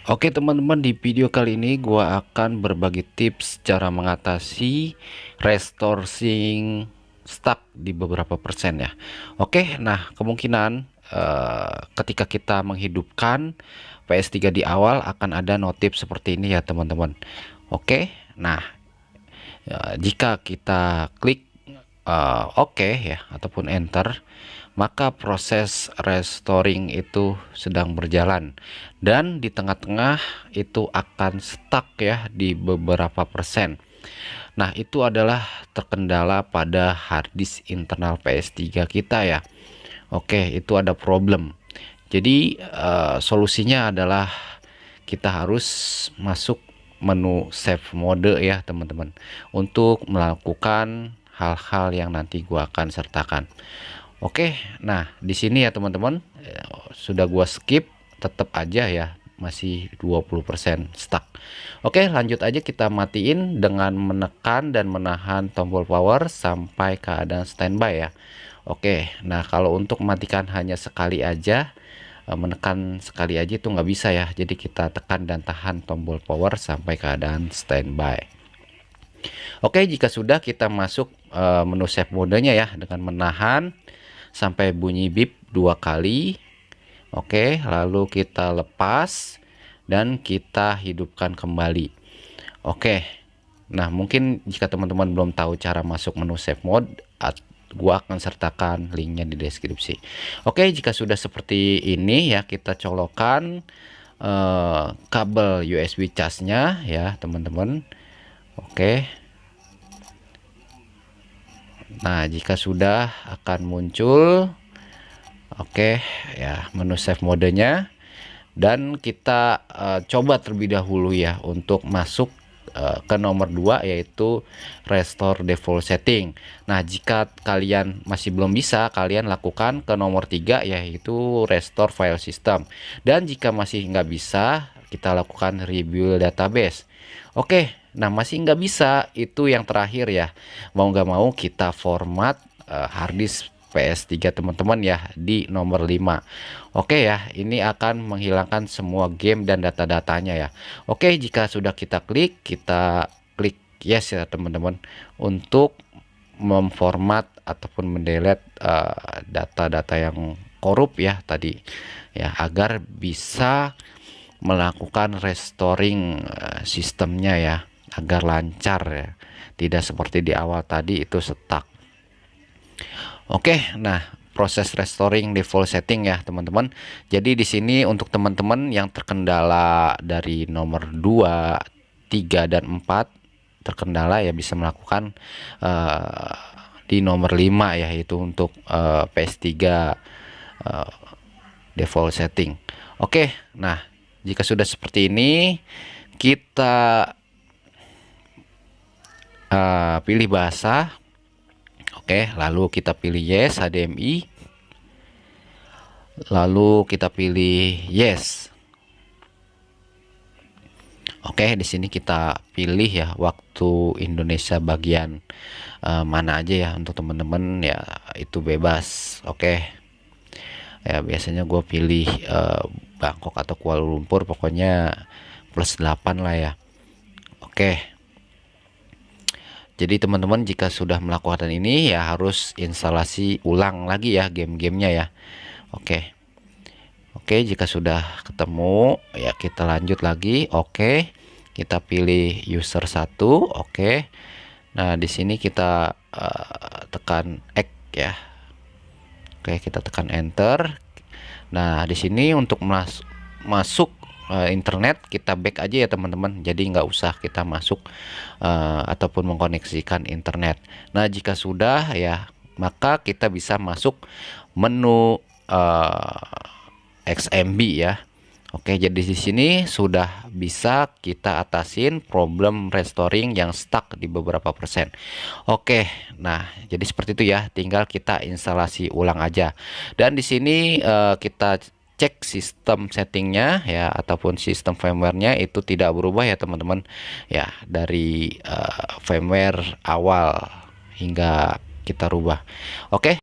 Oke teman-teman, di video kali ini gua akan berbagi tips cara mengatasi restoring stuck di beberapa persen ya. Oke, nah kemungkinan ketika kita menghidupkan PS3 di awal akan ada notif seperti ini ya teman-teman. Oke, nah jika kita klik oke ya ataupun enter, maka proses restoring itu sedang berjalan dan di tengah-tengah itu akan stuck ya di beberapa persen. Nah, itu adalah terkendala pada harddisk internal PS3 kita ya. Oke, itu ada problem. Jadi solusinya adalah kita harus masuk menu save mode ya teman-teman, untuk melakukan hal-hal yang nanti gua akan sertakan. Oke, nah di sini ya teman-teman, sudah gua skip, tetap aja ya masih 20% stuck. Oke, lanjut aja, kita matiin dengan menekan dan menahan tombol power sampai keadaan standby ya. Oke, nah kalau untuk mematikan hanya sekali aja, menekan sekali aja itu nggak bisa ya, jadi kita tekan dan tahan tombol power sampai keadaan standby. Oke, jika sudah, kita masuk menu save modenya ya dengan menahan sampai bunyi bip 2 kali. Oke, lalu kita lepas dan kita hidupkan kembali. Oke, nah mungkin jika teman-teman belum tahu cara masuk menu save mode, gua akan sertakan linknya di deskripsi. Oke, jika sudah seperti ini ya, kita colokkan kabel USB casnya ya teman-teman. Oke, nah jika sudah akan muncul oke ya menu save modenya, dan kita coba terlebih dahulu ya untuk masuk ke nomor 2, yaitu restore default setting. Nah, jika kalian masih belum bisa, kalian lakukan ke nomor 3, yaitu restore file system. Dan jika masih nggak bisa, kita lakukan rebuild database. Oke, nah masih nggak bisa, itu yang terakhir ya. Mau nggak mau kita format harddisk PS3 teman-teman ya di nomor 5. Oke ya, ini akan menghilangkan semua game dan data-datanya ya. Oke, jika sudah kita klik yes ya teman-teman, untuk memformat ataupun mendelete data-data yang korup ya tadi ya, agar bisa melakukan restoring sistemnya ya, agar lancar ya, tidak seperti di awal tadi itu stuck. Oke, nah proses restoring default setting ya teman-teman. Jadi di sini untuk teman-teman yang terkendala dari nomor 2, 3 dan 4 terkendala ya, bisa melakukan di nomor 5 ya, yaitu untuk PS3 default setting. Oke, nah jika sudah seperti ini, kita pilih bahasa. Oke, lalu kita pilih yes HDMI, lalu kita pilih yes. Oke, di sini kita pilih ya waktu Indonesia bagian mana aja ya, untuk teman-teman ya itu bebas. Oke, ya biasanya gue pilih Bangkok atau Kuala Lumpur, pokoknya +8 lah ya. Oke, jadi teman-teman jika sudah melakukan ini ya harus instalasi ulang lagi ya game-gamenya ya. Oke. Oke, jika sudah ketemu ya kita lanjut lagi. Oke. Kita pilih user 1. Oke. Nah, di sini kita tekan X ya. Oke, kita tekan enter. Nah, di sini untuk masuk internet kita back aja ya teman-teman, jadi nggak usah kita masuk ataupun mengkoneksikan internet. Nah, jika sudah ya, maka kita bisa masuk menu XMB ya. Oke, jadi di sini sudah bisa kita atasin problem restoring yang stuck di beberapa persen. Oke, nah jadi seperti itu ya, tinggal kita instalasi ulang aja. Dan di sini kita cek sistem settingnya ya, ataupun sistem firmware-nya itu tidak berubah ya teman-teman ya, dari firmware awal hingga kita rubah. Oke.